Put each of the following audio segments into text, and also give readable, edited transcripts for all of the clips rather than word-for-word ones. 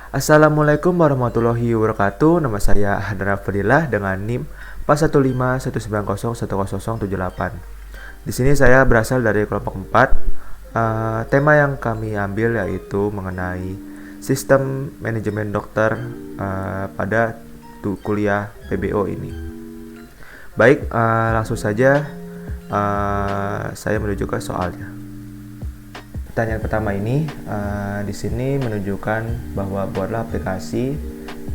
Assalamualaikum warahmatullahi wabarakatuh. Nama saya Hadra Fadilah dengan NIM 41519010078. Di sini saya berasal dari kelompok 4. Tema yang kami ambil yaitu mengenai sistem manajemen dokter pada kuliah PBO ini. Baik, langsung saja saya menuju ke soalnya. Pertanyaan pertama ini di sini menunjukkan bahwa buatlah aplikasi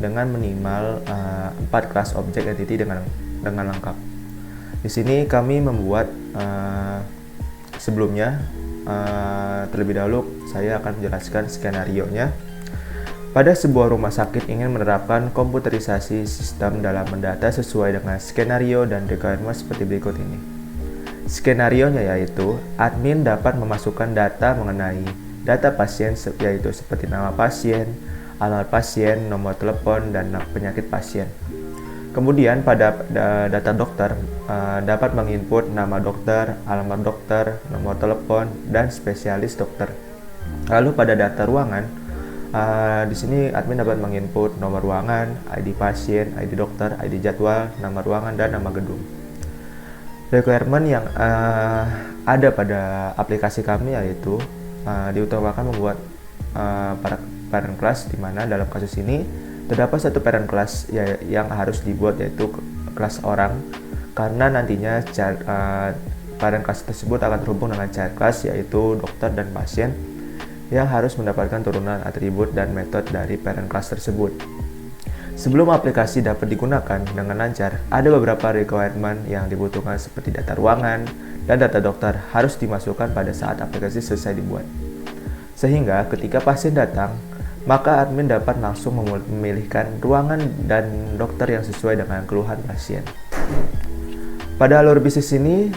dengan minimal 4 kelas objek entity dengan lengkap. Di sini kami membuat sebelumnya terlebih dahulu saya akan menjelaskan skenario-nya. Pada sebuah rumah sakit ingin menerapkan komputerisasi sistem dalam mendata sesuai dengan skenario dan requirement seperti berikut ini. Skenarionya yaitu admin dapat memasukkan data mengenai data pasien yaitu seperti nama pasien, alamat pasien, nomor telepon, dan penyakit pasien. Kemudian pada data dokter dapat menginput nama dokter, alamat dokter, nomor telepon, dan spesialis dokter. Lalu pada data ruangan di sini admin dapat menginput nomor ruangan, ID pasien, ID dokter, ID jadwal, nama ruangan, dan nama gedung. Requirement yang ada pada aplikasi kami yaitu diutamakan membuat parent class, di mana dalam kasus ini terdapat satu parent class yang harus dibuat yaitu kelas orang, karena nantinya parent class tersebut akan terhubung dengan child class yaitu dokter dan pasien yang harus mendapatkan turunan atribut dan metode dari parent class tersebut. Sebelum aplikasi dapat digunakan dengan lancar, ada beberapa requirement yang dibutuhkan seperti data ruangan dan data dokter harus dimasukkan pada saat aplikasi selesai dibuat. Sehingga ketika pasien datang, maka admin dapat langsung memilihkan ruangan dan dokter yang sesuai dengan keluhan pasien. Pada alur bisnis ini,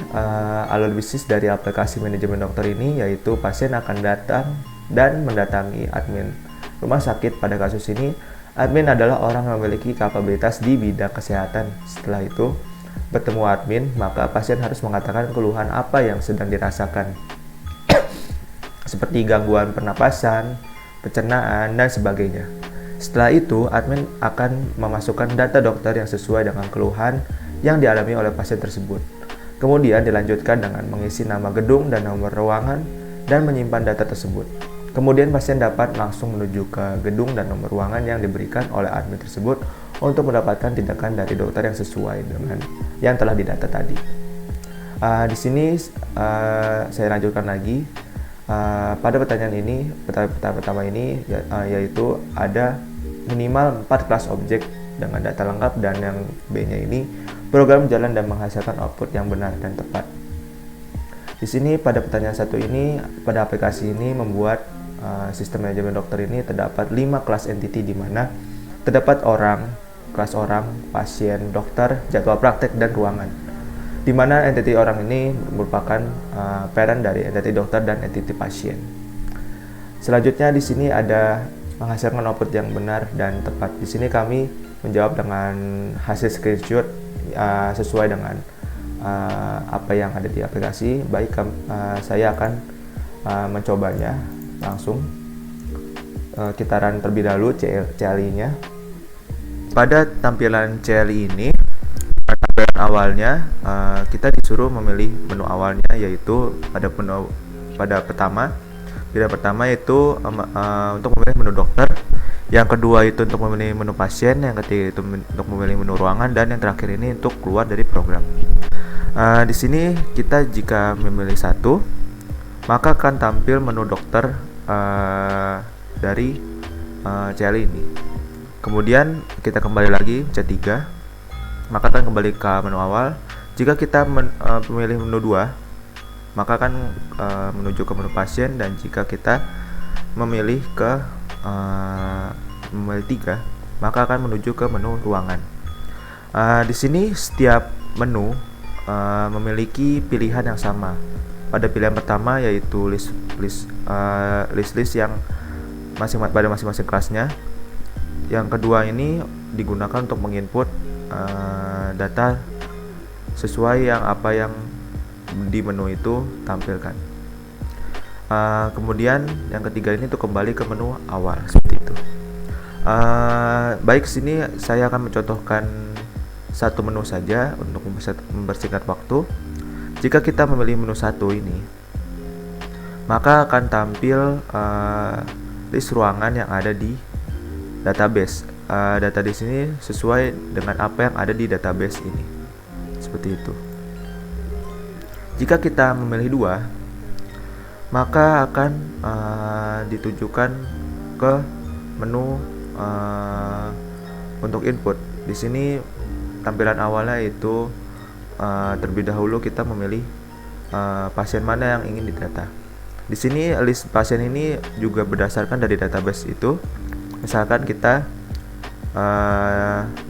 alur bisnis dari aplikasi manajemen dokter ini yaitu pasien akan datang dan mendatangi admin rumah sakit. Pada kasus ini, admin adalah orang yang memiliki kapabilitas di bidang kesehatan. Setelah itu, bertemu admin, maka pasien harus mengatakan keluhan apa yang sedang dirasakan, seperti gangguan pernapasan, pencernaan, dan sebagainya. Setelah itu, admin akan memasukkan data dokter yang sesuai dengan keluhan yang dialami oleh pasien tersebut. Kemudian dilanjutkan dengan mengisi nama gedung dan nomor ruangan dan menyimpan data tersebut. Kemudian pasien dapat langsung menuju ke gedung dan nomor ruangan yang diberikan oleh admin tersebut untuk mendapatkan tindakan dari dokter yang sesuai dengan yang telah didata tadi. Di sini saya lanjutkan lagi. Pada pertanyaan ini, pertanyaan pertama ini yaitu ada minimal 4 kelas objek dengan data lengkap, dan yang B-nya ini program jalan dan menghasilkan output yang benar dan tepat. Di sini pada pertanyaan satu ini, pada aplikasi ini membuat sistem manajemen dokter ini terdapat 5 kelas entity, di mana terdapat orang, kelas orang, pasien, dokter, jadwal praktek, dan ruangan. Di mana entity orang ini merupakan parent dari entity dokter dan entity pasien. Selanjutnya di sini ada menghasilkan output yang benar dan tepat. Di sini kami menjawab dengan hasil screenshot sesuai dengan apa yang ada di aplikasi. Baik, saya akan mencobanya langsung. Kita run terlebih dahulu CLI-nya. Pada tampilan CLI ini, pada tampilan awalnya kita disuruh memilih menu awalnya, yaitu pada pertama, pilihan pertama yaitu untuk memilih menu dokter, yang kedua itu untuk memilih menu pasien, yang ketiga itu untuk memilih menu ruangan, dan yang terakhir ini untuk keluar dari program. Di sini kita jika memilih satu, maka akan tampil menu dokter dari CLI ini. Kemudian kita kembali lagi C3, maka akan kembali ke menu awal. Jika kita memilih menu 2, maka akan menuju ke menu pasien, dan jika kita memilih ke memilih 3, maka akan menuju ke menu ruangan. Di sini setiap menu memiliki pilihan yang sama. Pada pilihan pertama yaitu list yang pada masing-masing kelasnya. Yang kedua ini digunakan untuk menginput data sesuai apa yang di menu itu tampilkan. Kemudian yang ketiga ini untuk kembali ke menu awal seperti itu. Baik, sini saya akan mencontohkan satu menu saja untuk mempersingkat waktu. Jika kita memilih menu satu ini, maka akan tampil list ruangan yang ada di database. Data di sini sesuai dengan apa yang ada di database ini. Seperti itu. Jika kita memilih dua, maka akan ditujukan ke menu untuk input. Di sini tampilan awalnya itu terlebih dahulu kita memilih pasien mana yang ingin didata. Di sini list pasien ini juga berdasarkan dari database itu. Misalkan kita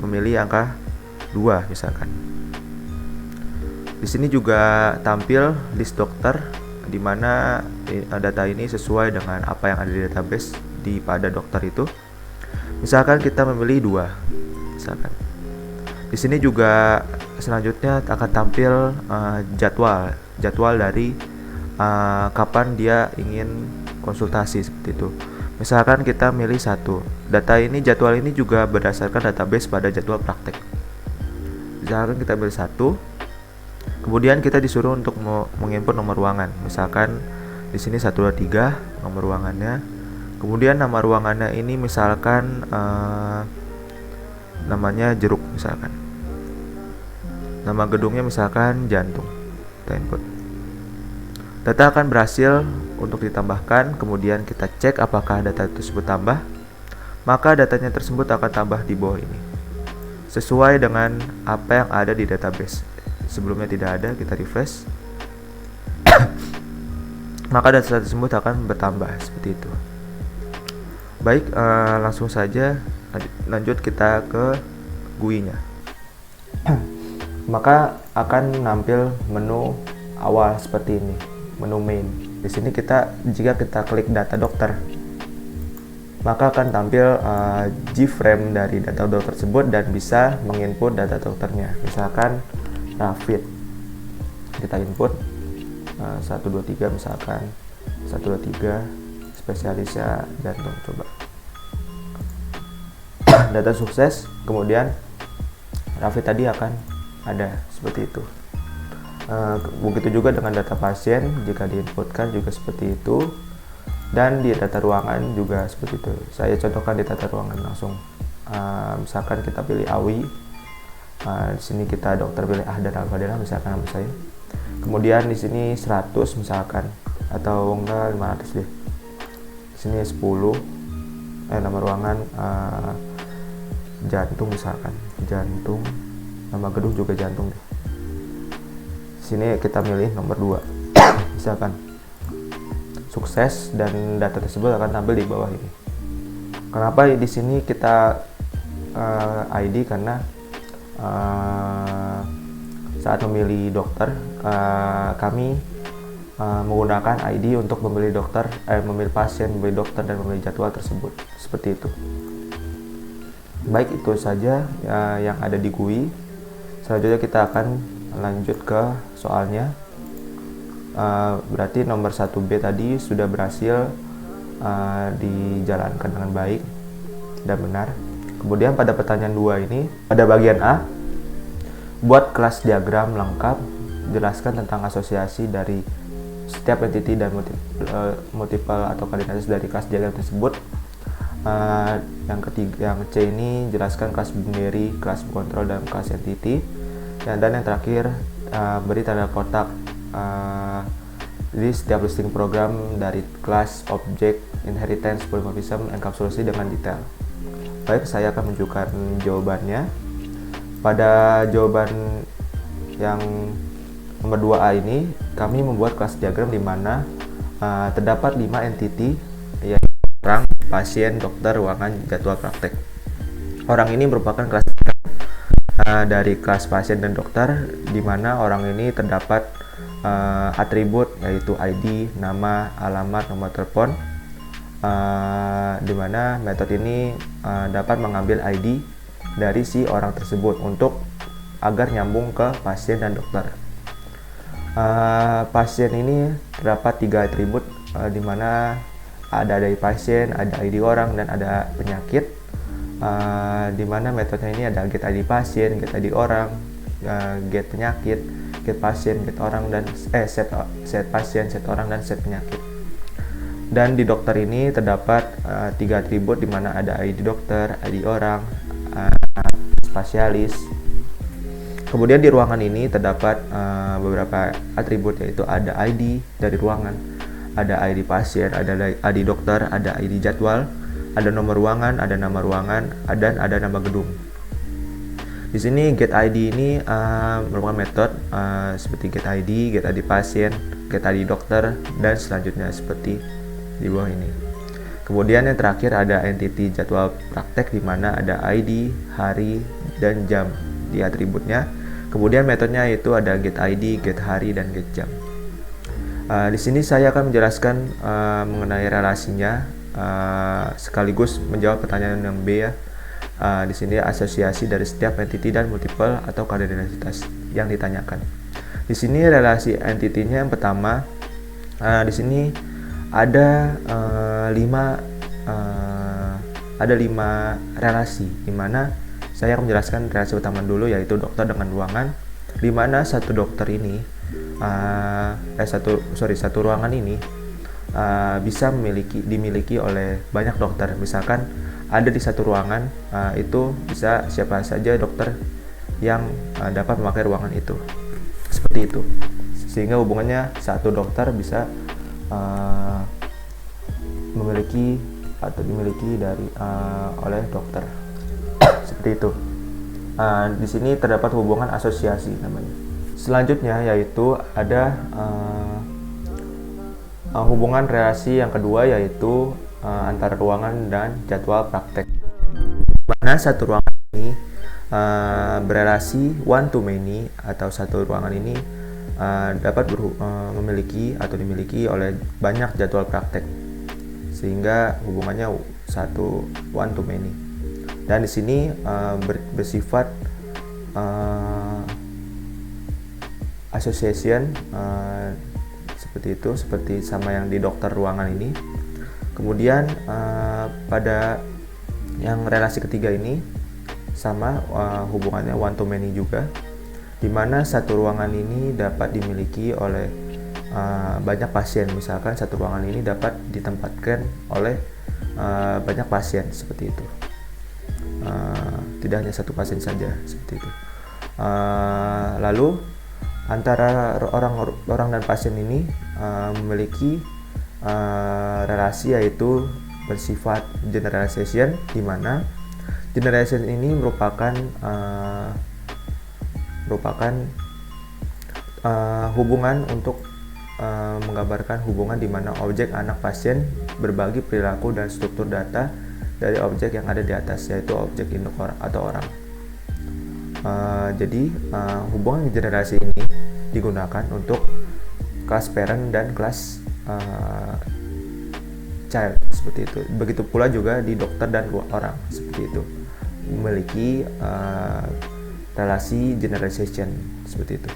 memilih angka 2 misalkan. Di sini juga tampil list dokter di mana data ini sesuai dengan apa yang ada di database pada dokter itu. Misalkan kita memilih 2 misalkan. Di sini juga selanjutnya akan tampil jadwal dari kapan dia ingin konsultasi seperti itu. Misalkan kita milih 1. Jadwal ini juga berdasarkan database pada jadwal praktek. Misalkan kita pilih 1. Kemudian kita disuruh untuk menginput nomor ruangan. Misalkan di sini 123 nomor ruangannya. Kemudian nama ruangannya ini misalkan namanya jeruk misalkan. Nama gedungnya misalkan jantung. Kita input. Data akan berhasil untuk ditambahkan, kemudian kita cek apakah data tersebut tambah. Maka datanya tersebut akan tambah di bawah ini. Sesuai dengan apa yang ada di database. Sebelumnya tidak ada, kita refresh. Maka data tersebut akan bertambah seperti itu. Baik, langsung saja lanjut kita ke GUI-nya. Maka akan nampil menu awal seperti ini, menu main. Di sini jika kita klik data dokter, maka akan tampil G-frame dari data dokter tersebut dan bisa menginput data dokternya. Misalkan Rafid, kita input 123 misalkan 123 spesialisnya jantung, coba data sukses, kemudian Rafid tadi akan ada seperti itu. Begitu juga dengan data pasien, jika diinputkan juga seperti itu, dan di data ruangan juga seperti itu. Saya contohkan di data ruangan langsung. Misalkan kita pilih AWI. Di sini kita dokter pilih Ahdan Al-Fadila misalkan nama saya. Kemudian di sini 100 misalkan, atau enggak 500 deh. Di sini 10. Nama ruangan jantung misalkan. Jantung. Nama gedung juga jantung deh. Di sini kita milih nomor 2. Misalkan sukses, dan data tersebut akan tampil di bawah ini. Kenapa di sini kita ID? Karena saat memilih dokter, kami menggunakan ID untuk memilih pasien, memilih dokter, dan memilih jadwal tersebut. Seperti itu. Baik, itu saja yang ada di GUI. Selanjutnya kita akan lanjut ke soalnya. Berarti nomor 1B tadi sudah berhasil dijalankan dengan baik dan benar. Kemudian pada pertanyaan 2 ini, pada bagian A, buat kelas diagram lengkap, jelaskan tentang asosiasi dari setiap entity dan multiple atau koordinatis dari kelas diagram tersebut. Yang C ini jelaskan kelas binary, kelas kontrol, dan kelas entity. Dan yang terakhir, beri tanda kotak di setiap listing program dari kelas, objek, inheritance, polymorphism, enkapsulasi dengan detail. Baik, saya akan menunjukkan jawabannya. Pada jawaban yang nomor 2A ini, kami membuat kelas diagram di mana terdapat 5 entity, yaitu orang, pasien, dokter, ruangan, jadwal praktek. Orang ini merupakan kelas dari kelas pasien dan dokter, di mana orang ini terdapat atribut yaitu ID, nama, alamat, nomor telepon, di mana metode ini dapat mengambil ID dari si orang tersebut agar nyambung ke pasien dan dokter. Pasien ini terdapat 3 atribut, di mana ada dari pasien, ada ID orang, dan ada penyakit. di mana metodenya ini ada get ID pasien, get ID orang, get penyakit, get pasien, get orang, dan set pasien, set orang, dan set penyakit. Dan di dokter ini terdapat 3 atribut di mana ada ID dokter, ID orang, spasialis. Kemudian di ruangan ini terdapat beberapa atribut, yaitu ada ID dari ruangan, ada ID pasien, ada ID dokter, ada ID jadwal, ada nomor ruangan, ada nama ruangan, dan ada nama gedung. Di sini get ID ini merupakan metode seperti get ID pasien, get ID dokter, dan selanjutnya seperti di bawah ini. Kemudian yang terakhir ada entity jadwal praktek di mana ada ID, hari, dan jam di atributnya. Kemudian metodenya itu ada get ID, get hari, dan get jam. Di sini saya akan menjelaskan mengenai relasinya sekaligus menjawab pertanyaan yang B ya. Di sini asosiasi dari setiap entity dan multiple atau kardinalitas yang ditanyakan. Di sini relasi entitinya yang pertama, di sini ada 5 relasi, di mana saya akan menjelaskan relasi utama dulu, yaitu dokter dengan ruangan, di mana satu dokter ini satu ruangan ini bisa dimiliki oleh banyak dokter. Misalkan ada di satu ruangan, itu bisa siapa saja dokter yang dapat memakai ruangan itu, seperti itu, sehingga hubungannya satu dokter bisa memiliki atau dimiliki oleh dokter, seperti itu. Di sini terdapat hubungan asosiasi namanya. Selanjutnya yaitu ada hubungan relasi yang kedua, yaitu antara ruangan dan jadwal praktek. Mana satu ruangan ini berelasi one to many, atau satu ruangan ini dapat memiliki atau dimiliki oleh banyak jadwal praktek, sehingga hubungannya one to many. Dan di sini bersifat association, seperti itu, seperti sama yang di dokter ruangan ini. Kemudian pada yang relasi ketiga ini sama hubungannya one to many juga, di mana satu ruangan ini dapat dimiliki oleh banyak pasien. Misalkan satu ruangan ini dapat ditempatkan oleh banyak pasien, seperti itu. Tidak hanya satu pasien saja, seperti itu. Lalu antara orang dan pasien ini memiliki relasi, yaitu bersifat generalization, di mana generalization ini merupakan hubungan untuk menggambarkan hubungan di mana objek anak pasien berbagi perilaku dan struktur data dari objek yang ada di atas, yaitu objek induk atau orang. Jadi hubungan generasi ini digunakan untuk kelas parent dan kelas child, seperti itu. Begitu pula juga di dokter dan orang, seperti itu, memiliki relasi generalization, seperti itu.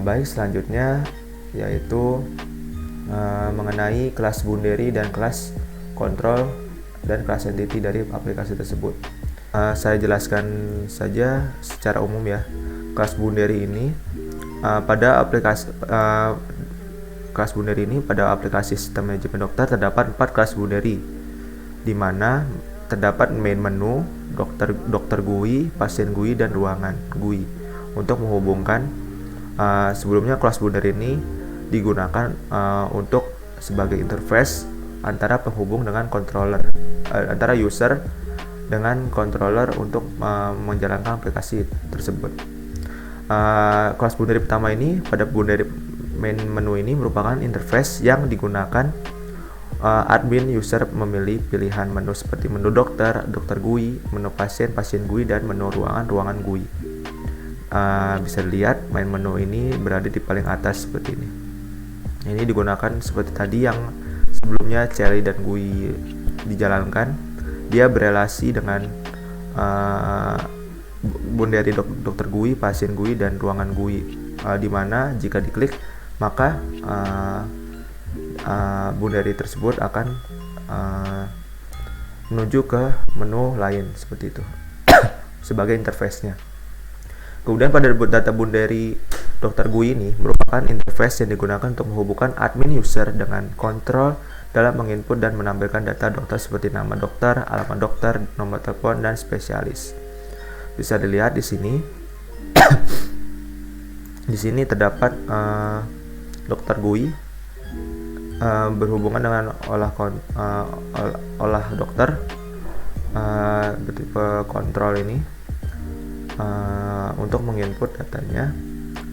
Baik, selanjutnya yaitu mengenai kelas boundary dan kelas kontrol dan kelas entity dari aplikasi tersebut. Saya jelaskan saja secara umum ya. Kelas boundary ini pada aplikasi sistem manajemen dokter terdapat 4 kelas boundary, di mana terdapat main menu, dokter GUI, pasien GUI, dan ruangan GUI. Untuk menghubungkan, sebelumnya kelas boundary ini digunakan untuk sebagai interface antara penghubung dengan controller, antara user dengan controller untuk menjalankan aplikasi tersebut. Kelas boundary pertama ini, pada boundary main menu ini merupakan interface yang digunakan admin user memilih pilihan menu seperti menu dokter GUI, menu pasien GUI, dan menu ruangan GUI. Bisa dilihat main menu ini berada di paling atas seperti ini. Ini digunakan seperti tadi yang sebelumnya Cherry dan GUI dijalankan. Dia berelasi dengan boundary dokter GUI, pasien GUI, dan ruangan GUI, di mana jika diklik maka boundary tersebut akan menuju ke menu lain seperti itu sebagai interface-nya. Kemudian pada data Bundary Dr. GUI ini merupakan interface yang digunakan untuk menghubungkan admin user dengan kontrol dalam menginput dan menampilkan data dokter seperti nama dokter, alamat dokter, nomor telepon, dan spesialis. Bisa dilihat di sini. Di sini terdapat Dr. GUI berhubungan dengan olah dokter bertipe kontrol ini untuk menginput datanya.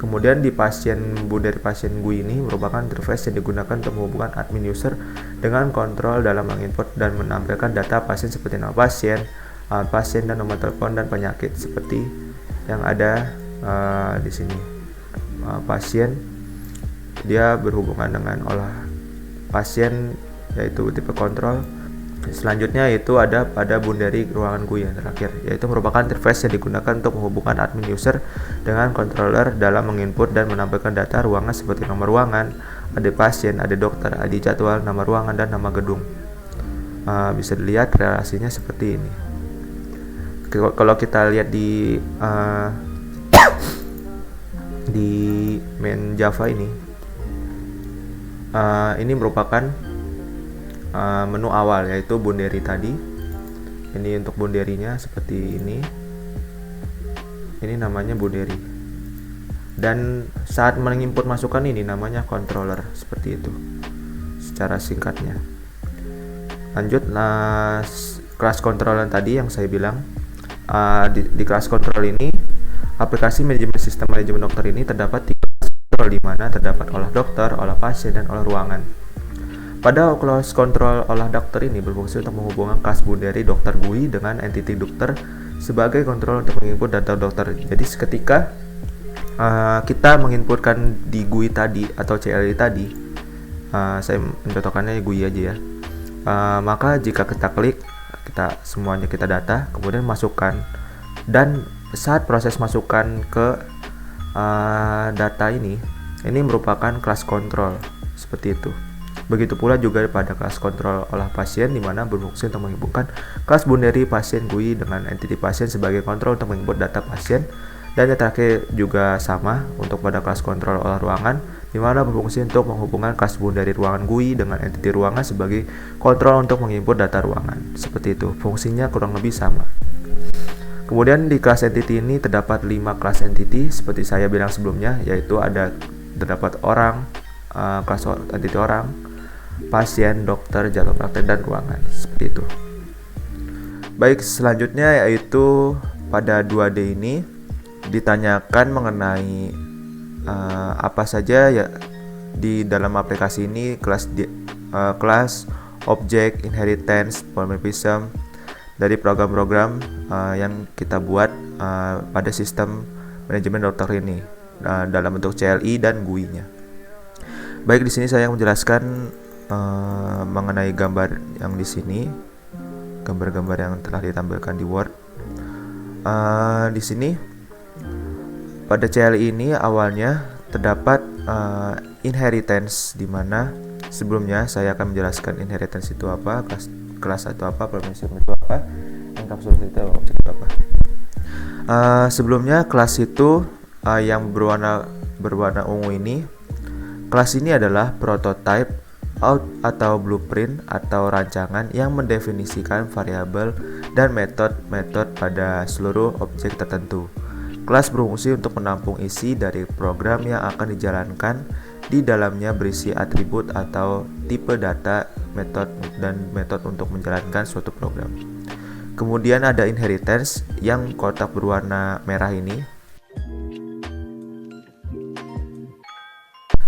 Kemudian di Bundary pasien GUI ini merupakan interface yang digunakan untuk menghubungkan admin user dengan kontrol dalam menginput dan menampilkan data pasien seperti nama pasien, pasien dan nomor telepon dan penyakit seperti yang ada di sini. Pasien dia berhubungan dengan olah pasien yaitu tipe kontrol. Selanjutnya itu ada pada Bundary ruangan GUI yang terakhir, yaitu merupakan interface yang digunakan untuk menghubungkan admin user dengan controller dalam menginput dan menampilkan data ruangan seperti nomor ruangan, ada pasien, ada dokter, ada jadwal, nama ruangan, dan nama gedung. Bisa dilihat relasinya seperti ini. Kalau kita lihat di main Java ini merupakan menu awal, yaitu Bundary tadi. Ini untuk Bundary-nya seperti ini. Ini namanya Bundary. Dan saat menginput masukan ini namanya controller, seperti itu secara singkatnya. Lanjut, kelas controller tadi yang saya bilang. Di kelas control ini, aplikasi manajemen sistem manajemen dokter ini terdapat 3 kelas control, di mana terdapat olah dokter, olah pasien, dan olah ruangan. Pada kelas kontrol olah dokter ini berfungsi untuk menghubungkan kelas Bundary Dr. GUI dengan entity dokter sebagai kontrol untuk menginput data dokter. Jadi ketika kita menginputkan di GUI tadi atau CLI tadi, saya mencontohkannya GUI aja ya. Maka jika kita klik, semuanya kita data, kemudian masukkan, dan saat proses masukkan ke data ini merupakan kelas kontrol seperti itu. Begitu pula juga pada kelas kontrol olah pasien, di mana berfungsi untuk menghubungkan kelas Bundary pasien GUI dengan entity pasien sebagai kontrol untuk menginput data pasien. Dan yang terakhir juga sama untuk pada kelas kontrol olah ruangan, di mana berfungsi untuk menghubungkan kelas Bundary ruangan GUI dengan entity ruangan sebagai kontrol untuk menginput data ruangan. Seperti itu, fungsinya kurang lebih sama. Kemudian di kelas entity ini terdapat 5 kelas entity seperti saya bilang sebelumnya, yaitu terdapat orang, kelas entity orang, pasien, dokter, jadwal praktek, dan ruangan, seperti itu. Baik, selanjutnya yaitu pada 2D ini ditanyakan mengenai apa saja ya di dalam aplikasi ini, kelas, objek, inheritance, polymorphism dari program-program yang kita buat pada sistem manajemen dokter ini dalam bentuk CLI dan GUI-nya. Baik, di sini saya menjelaskan mengenai gambar yang di sini, gambar-gambar yang telah ditampilkan di Word. Di sini pada CLI ini awalnya terdapat inheritance, di mana sebelumnya saya akan menjelaskan inheritance itu apa, kelas itu apa, polymorphism itu apa, encapsulation itu objek itu apa. Sebelumnya kelas itu yang berwarna ungu ini, kelas ini adalah prototype atau blueprint atau rancangan yang mendefinisikan variabel dan metode pada seluruh objek tertentu. Kelas berfungsi untuk menampung isi dari program yang akan dijalankan. Di dalamnya berisi atribut atau tipe data, metode untuk menjalankan suatu program. Kemudian ada inheritance yang kotak berwarna merah ini.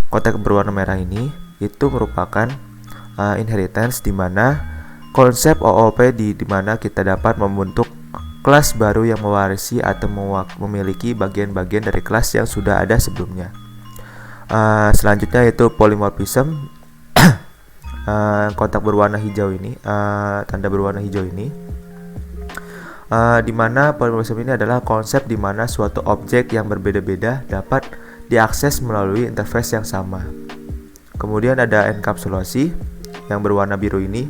Kotak berwarna merah ini itu merupakan inheritance, di mana konsep OOP di mana kita dapat membentuk kelas baru yang mewarisi atau memiliki bagian-bagian dari kelas yang sudah ada sebelumnya. Selanjutnya yaitu polymorphism. Kotak berwarna hijau ini, tanda berwarna hijau ini, di mana polymorphism ini adalah konsep di mana suatu objek yang berbeda-beda dapat diakses melalui interface yang sama. Kemudian ada enkapsulasi yang berwarna biru ini.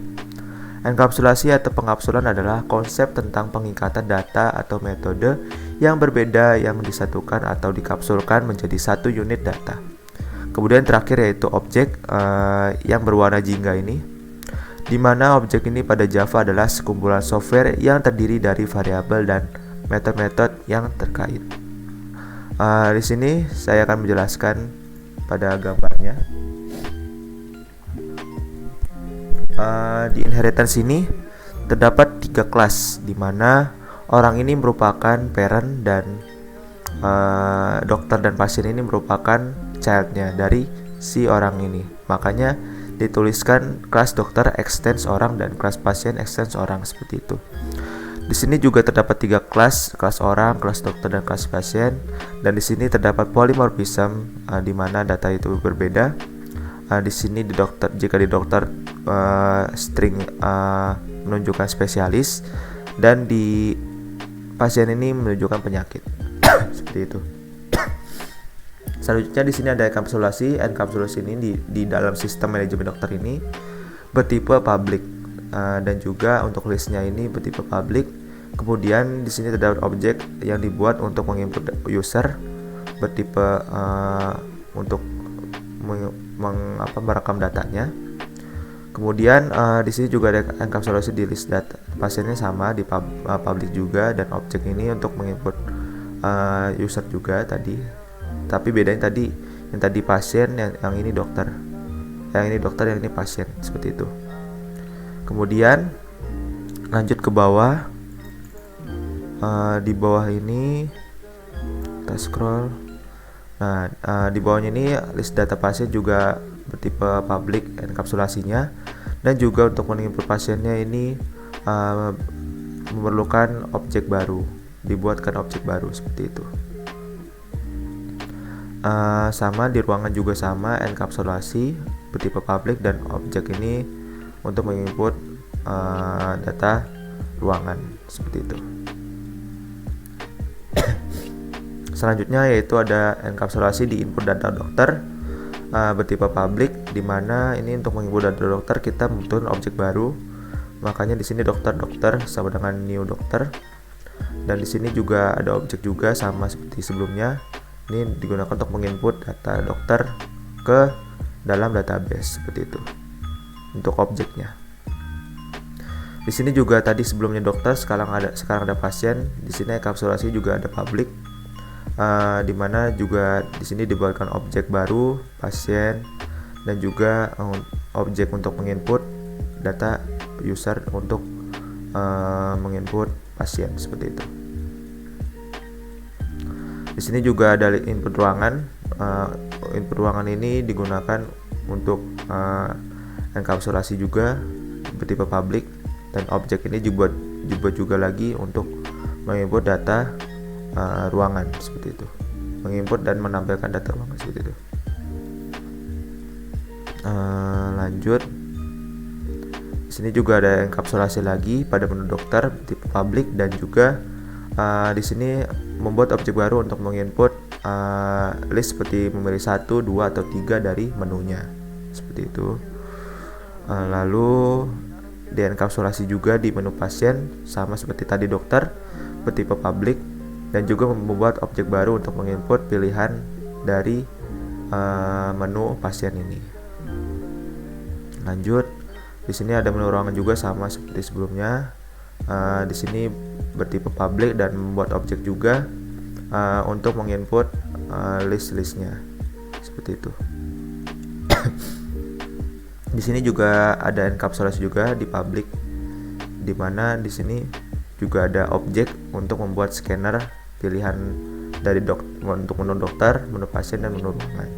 Enkapsulasi atau pengkapsulan adalah konsep tentang pengikatan data atau metode yang berbeda yang disatukan atau dikapsulkan menjadi satu unit data. Kemudian terakhir yaitu objek yang berwarna jingga ini, di mana objek ini pada Java adalah sekumpulan software yang terdiri dari variabel dan metode-metode yang terkait. Di sini saya akan menjelaskan pada gambarnya. Di inheritance ini terdapat 3 kelas, di mana orang ini merupakan parent dan dokter dan pasien ini merupakan childnya dari si orang ini. Makanya dituliskan kelas dokter extends orang dan kelas pasien extends orang, seperti itu. Di sini juga terdapat 3 kelas orang, kelas dokter dan kelas pasien. Dan di sini terdapat polymorphism, di mana data itu berbeda. Di sini jika di dokter string menunjukkan spesialis, dan di pasien ini menunjukkan penyakit. Seperti itu. Selanjutnya di sini ada enkapsulasi. Enkapsulasi ini di dalam sistem manajemen dokter ini bertipe public, dan juga untuk listnya ini bertipe public. Kemudian di sini terdapat objek yang dibuat untuk menginput user bertipe untuk merekam datanya. Kemudian di sini juga ada enkapsulasi di list data pasiennya, sama di public juga, dan objek ini untuk menginput user juga tadi. Tapi bedanya yang tadi pasien, yang ini dokter. Yang ini dokter, yang ini pasien, seperti itu. Kemudian lanjut ke bawah. Di bawah ini kita scroll. Nah, di bawahnya ini list data pasien juga bertipe public enkapsulasinya, dan juga untuk menginput pasiennya ini memerlukan objek baru, dibuatkan objek baru, seperti itu. Sama di ruangan juga sama, enkapsulasi bertipe public, dan objek ini untuk menginput data ruangan, seperti itu. Selanjutnya yaitu ada enkapsulasi di input data dokter bertipe public, di mana ini untuk menginput data dokter kita membutuhkan objek baru. Makanya di sini dokter sama dengan new dokter. Dan di sini juga ada objek juga sama seperti sebelumnya. Ini digunakan untuk menginput data dokter ke dalam database, seperti itu. Untuk objeknya. Di sini juga tadi sebelumnya dokter, sekarang ada pasien. Di sini enkapsulasi juga ada public. Di mana juga di sini dibuatkan objek baru pasien, dan juga objek untuk menginput data user untuk menginput pasien, seperti itu. Di sini juga ada input ruangan. Input ruangan ini digunakan untuk enkapsulasi juga bertipe public, dan objek ini dibuat juga lagi untuk menginput data ruangan, seperti itu. Menginput dan menampilkan data ruangan, seperti itu. Lanjut. Di sini juga ada enkapsulasi lagi pada menu dokter tipe public, dan juga di sini membuat objek baru untuk menginput list seperti memilih 1, 2 atau 3 dari menunya, seperti itu. Lalu di enkapsulasi juga di menu pasien, sama seperti tadi dokter bertipe public, dan juga membuat objek baru untuk menginput pilihan dari menu pasien ini. Lanjut, di sini ada menu ruangan juga sama seperti sebelumnya. Di sini bertipe public dan membuat objek juga untuk menginput list-listnya, seperti itu. Di sini juga ada enkapsulasi juga di public, di mana di sini juga ada objek untuk membuat scanner pilihan dari untuk menu dokter, menu pasien, dan menu ruangan,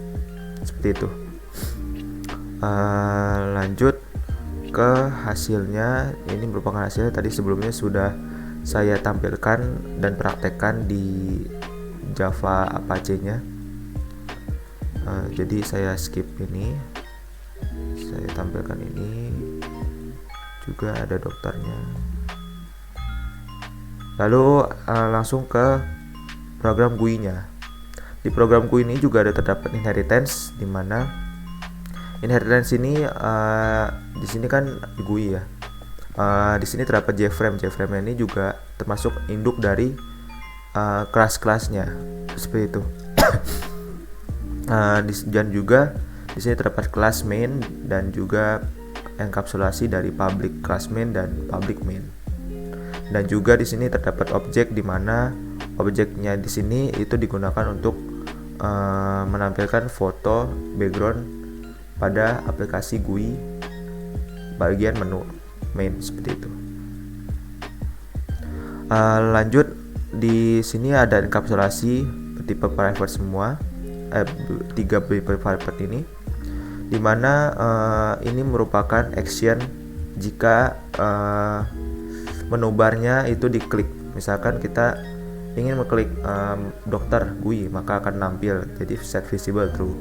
seperti itu. Lanjut ke hasilnya. Ini merupakan hasilnya tadi sebelumnya sudah saya tampilkan dan praktekkan di Java Apache-nya. Jadi saya skip ini, saya tampilkan ini, juga ada dokternya. Lalu langsung ke program GUI-nya. Di program GUI ini juga ada terdapat inheritance, di mana inheritance ini di sini kan GUI ya. Di sini terdapat J-frame. J-frame ini juga termasuk induk dari kelas-kelasnya, seperti itu. Dan juga di sini terdapat kelas main dan juga enkapsulasi dari public class main dan public main. Dan juga di sini terdapat objek, di mana objeknya di sini itu digunakan untuk menampilkan foto background pada aplikasi GUI bagian menu main, seperti itu. Lanjut, di sini ada enkapsulasi tipe private semua, 3 private ini, dimana ini merupakan action jika menu barnya itu diklik. Misalkan kita ingin mengklik dokter GUI, maka akan nampil jadi set visible true.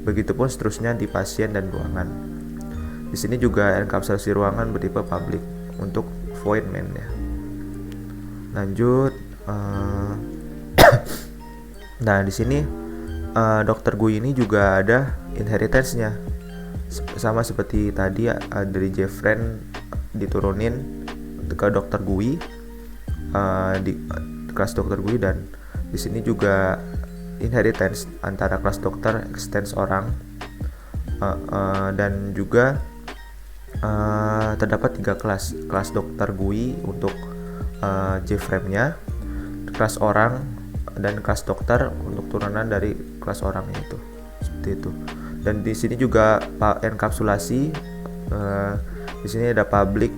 Begitupun seterusnya di pasien dan ruangan. Di sini juga enkapsulasi ruangan bertipe public untuk void main ya. Lanjut, nah di sini dokter GUI ini juga ada inheritance-nya, sama seperti tadi dari J-frame diturunin ke dokter GUI di kelas dokter GUI, dan di sini juga inheritance antara kelas dokter extends orang, dan juga terdapat 3 kelas dokter GUI untuk J-frame-nya, kelas orang, dan kelas dokter untuk turunan dari kelas orang itu, seperti itu. Dan di sini juga enkapsulasi, di sini ada public,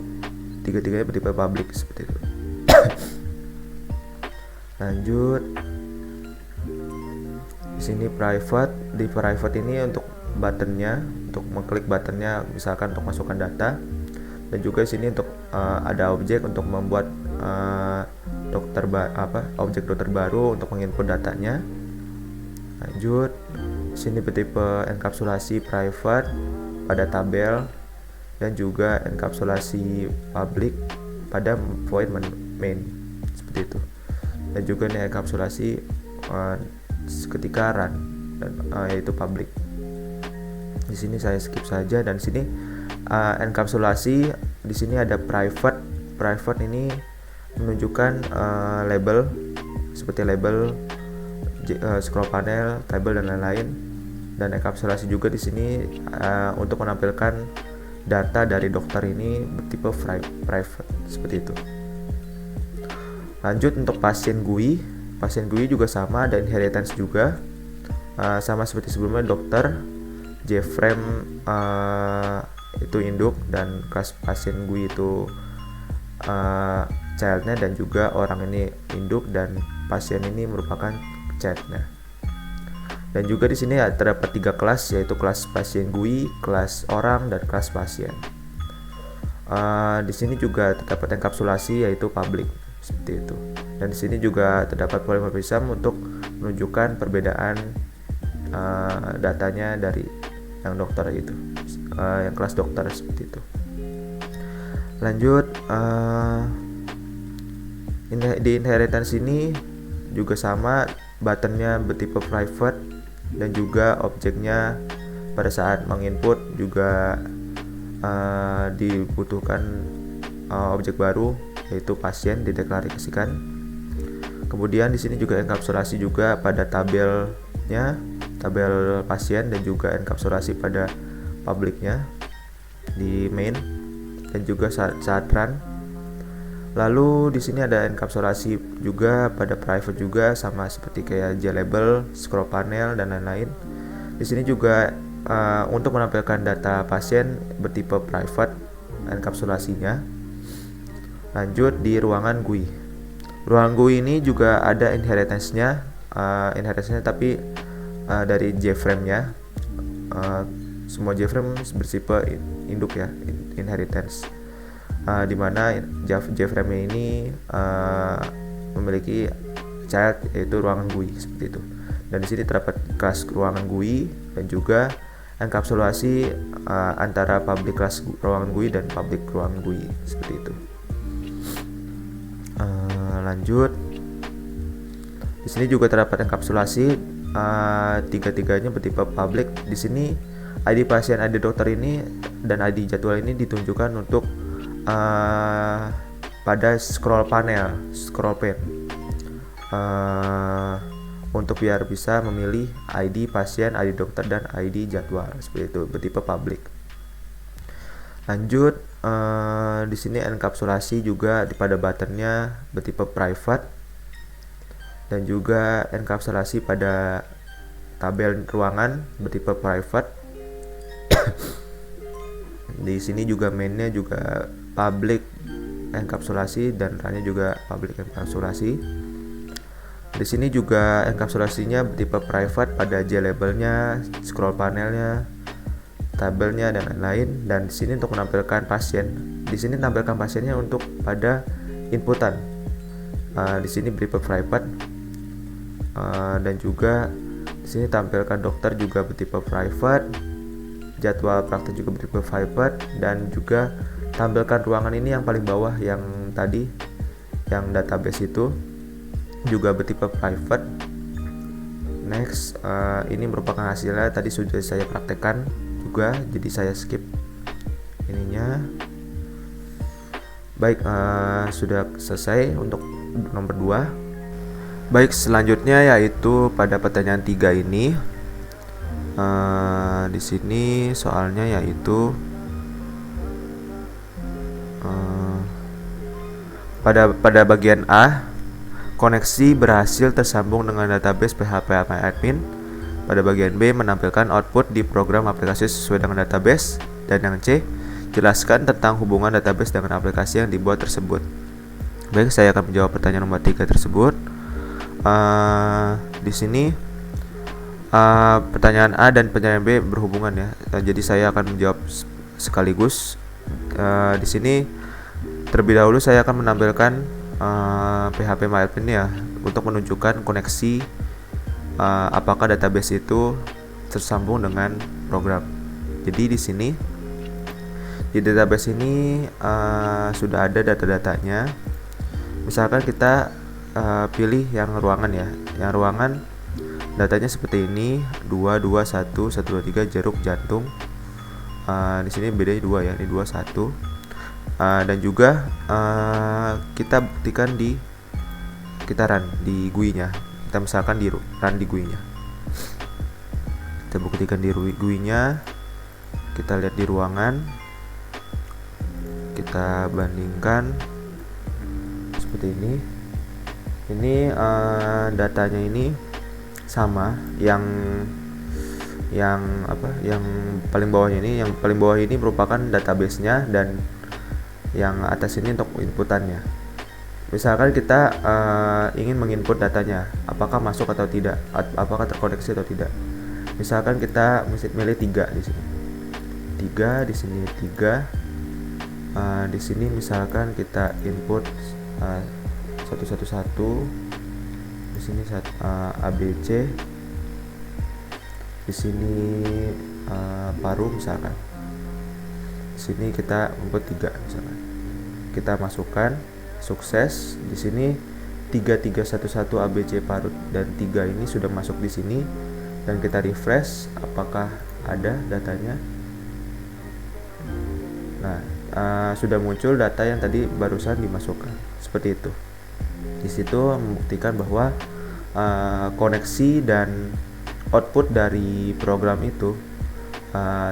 tiga-tiganya bertipe public, seperti itu. Lanjut, di sini private. Di private ini untuk buttonnya, untuk mengklik buttonnya, misalkan untuk masukkan data, dan juga di sini untuk ada objek untuk membuat objek dokter baru untuk menginput datanya. Lanjut, di sini bertipe enkapsulasi private pada tabel, dan juga enkapsulasi public pada void main, seperti itu. Dan juga ini enkapsulasi ketika run, dan yaitu public. Di sini saya skip saja. Dan sini enkapsulasi, di sini ada private. Private ini menunjukkan label, seperti label, scroll panel, table, dan lain-lain. Dan enkapsulasi juga di sini untuk menampilkan data dari dokter ini bertipe private, seperti itu. Lanjut, untuk pasien GUI. Pasien GUI juga sama, ada inheritance juga, sama seperti sebelumnya. Dokter, J-frame itu induk, dan kelas pasien GUI itu childnya, dan juga orang ini induk, dan pasien ini merupakan childnya. Dan juga di sini terdapat 3 kelas, yaitu kelas pasien GUI, kelas orang, dan kelas pasien. Di sini juga terdapat enkapsulasi, yaitu public, seperti itu. Dan di sini juga terdapat polymorphism untuk menunjukkan perbedaan datanya dari yang dokter itu, yang kelas dokter, seperti itu. Lanjut, di inheritance ini juga sama, buttonnya bertipe private, dan juga objeknya pada saat menginput juga dibutuhkan objek baru, yaitu pasien dideklarasikan. Kemudian di sini juga enkapsulasi juga pada tabelnya, tabel pasien, dan juga enkapsulasi pada publiknya di main, dan juga saat run. Lalu di sini ada enkapsulasi juga pada private juga, sama seperti kayak J-label, scroll panel, dan lain-lain. Di sini juga untuk menampilkan data pasien bertipe private enkapsulasinya. Lanjut, di ruangan GUI. Ruangan GUI ini juga ada inheritance-nya, tapi dari J-frame-nya. Semua J-frame bersifat induk ya, inheritance. Dimana J-frame ini memiliki child, yaitu ruangan GUI, seperti itu. Dan di sini terdapat kelas ruangan GUI, dan juga enkapsulasi antara public kelas ruangan GUI dan public ruangan GUI, seperti itu. Lanjut, di sini juga terdapat enkapsulasi, tiga-tiganya bertipe public. Di sini ID pasien, ID dokter ini, dan ID jadwal ini ditunjukkan untuk pada scroll pane untuk biar bisa memilih ID pasien, ID dokter, dan ID jadwal seperti itu, bertipe public. Lanjut, di sini enkapsulasi juga pada buttonnya bertipe private, dan juga enkapsulasi pada tabel ruangan bertipe private. Di sini juga mainnya juga public enkapsulasi dan runnya juga public enkapsulasi. Di sini juga enkapsulasinya bertipe private pada J-labelnya, scroll panelnya, tabelnya, dan lain-lain. Dan di sini untuk menampilkan pasien, di sini tampilkan pasiennya untuk pada inputan. Di sini bertipe private, dan juga di sini tampilkan dokter juga bertipe private, jadwal praktek juga bertipe private, dan juga tampilkan ruangan ini yang paling bawah yang tadi, yang database itu juga bertipe private. Next, ini merupakan hasilnya tadi sudah saya praktekkan juga, jadi saya skip ininya. Baik, sudah selesai untuk nomor 2. Baik, selanjutnya yaitu pada pertanyaan 3 ini. Di sini soalnya yaitu pada bagian A, koneksi berhasil tersambung dengan database PHP admin. Pada bagian B, menampilkan output di program aplikasi sesuai dengan database. Dan yang C, jelaskan tentang hubungan database dengan aplikasi yang dibuat tersebut. Baik, saya akan menjawab pertanyaan nomor 3 tersebut. Di sini pertanyaan A dan pertanyaan B berhubungan ya. Jadi saya akan menjawab sekaligus. Di sini terlebih dahulu saya akan menampilkan PHP MyAdmin ya, untuk menunjukkan koneksi apakah database itu tersambung dengan program. Jadi di sini di database ini sudah ada data-datanya. Misalkan kita pilih yang ruangan ya. Yang ruangan datanya seperti ini, 2 2 1 1 2 3 jeruk jantung. Di sini bedanya 2 ya, ini 2 1. Dan juga kita buktikan kita run di GUI-nya. Kita misalkan di run di GUI-nya. Kita buktikan di GUI-nya. Kita lihat di ruangan. Kita bandingkan seperti ini. Ini datanya ini sama, yang paling bawahnya ini, yang paling bawah ini merupakan database-nya, dan yang atas ini untuk inputannya. Misalkan kita ingin menginput datanya, apakah masuk atau tidak, apakah terkoneksi atau tidak. Misalkan kita milih 3 di sini. 3 di sini 3. Di sini misalkan kita input 111. Di sini ABC. Di sini paru misalkan. Di sini kita input 3 misalkan. Kita masukkan sukses. Di sini 3311 ABC paru dan 3 ini sudah masuk di sini, dan kita refresh apakah ada datanya. Nah, sudah muncul data yang tadi barusan dimasukkan. Seperti itu. Di situ membuktikan bahwa koneksi dan output dari program itu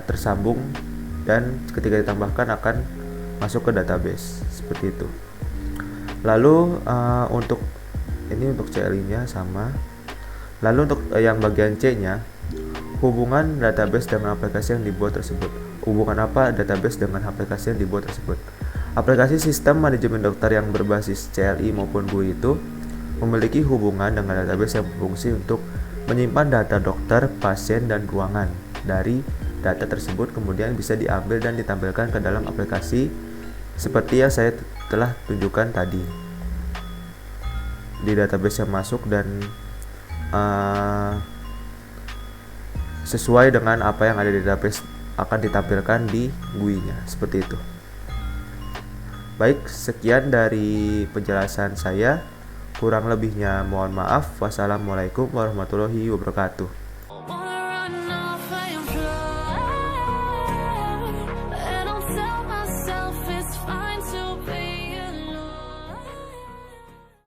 tersambung, dan ketika ditambahkan akan masuk ke database. Seperti itu. Lalu untuk CLI-nya sama. Lalu untuk yang bagian C-nya, hubungan database dengan aplikasi yang dibuat tersebut. Hubungan apa database dengan aplikasi yang dibuat tersebut? Aplikasi sistem manajemen dokter yang berbasis CLI maupun GUI itu memiliki hubungan dengan database yang berfungsi untuk menyimpan data dokter, pasien, dan ruangan. Dari data tersebut kemudian bisa diambil dan ditampilkan ke dalam aplikasi seperti yang saya telah tunjukkan tadi. Di database yang masuk dan sesuai dengan apa yang ada di database akan ditampilkan di GUI-nya. Seperti itu. Baik, sekian dari penjelasan saya. Kurang lebihnya mohon maaf. Wassalamualaikum warahmatullahi wabarakatuh.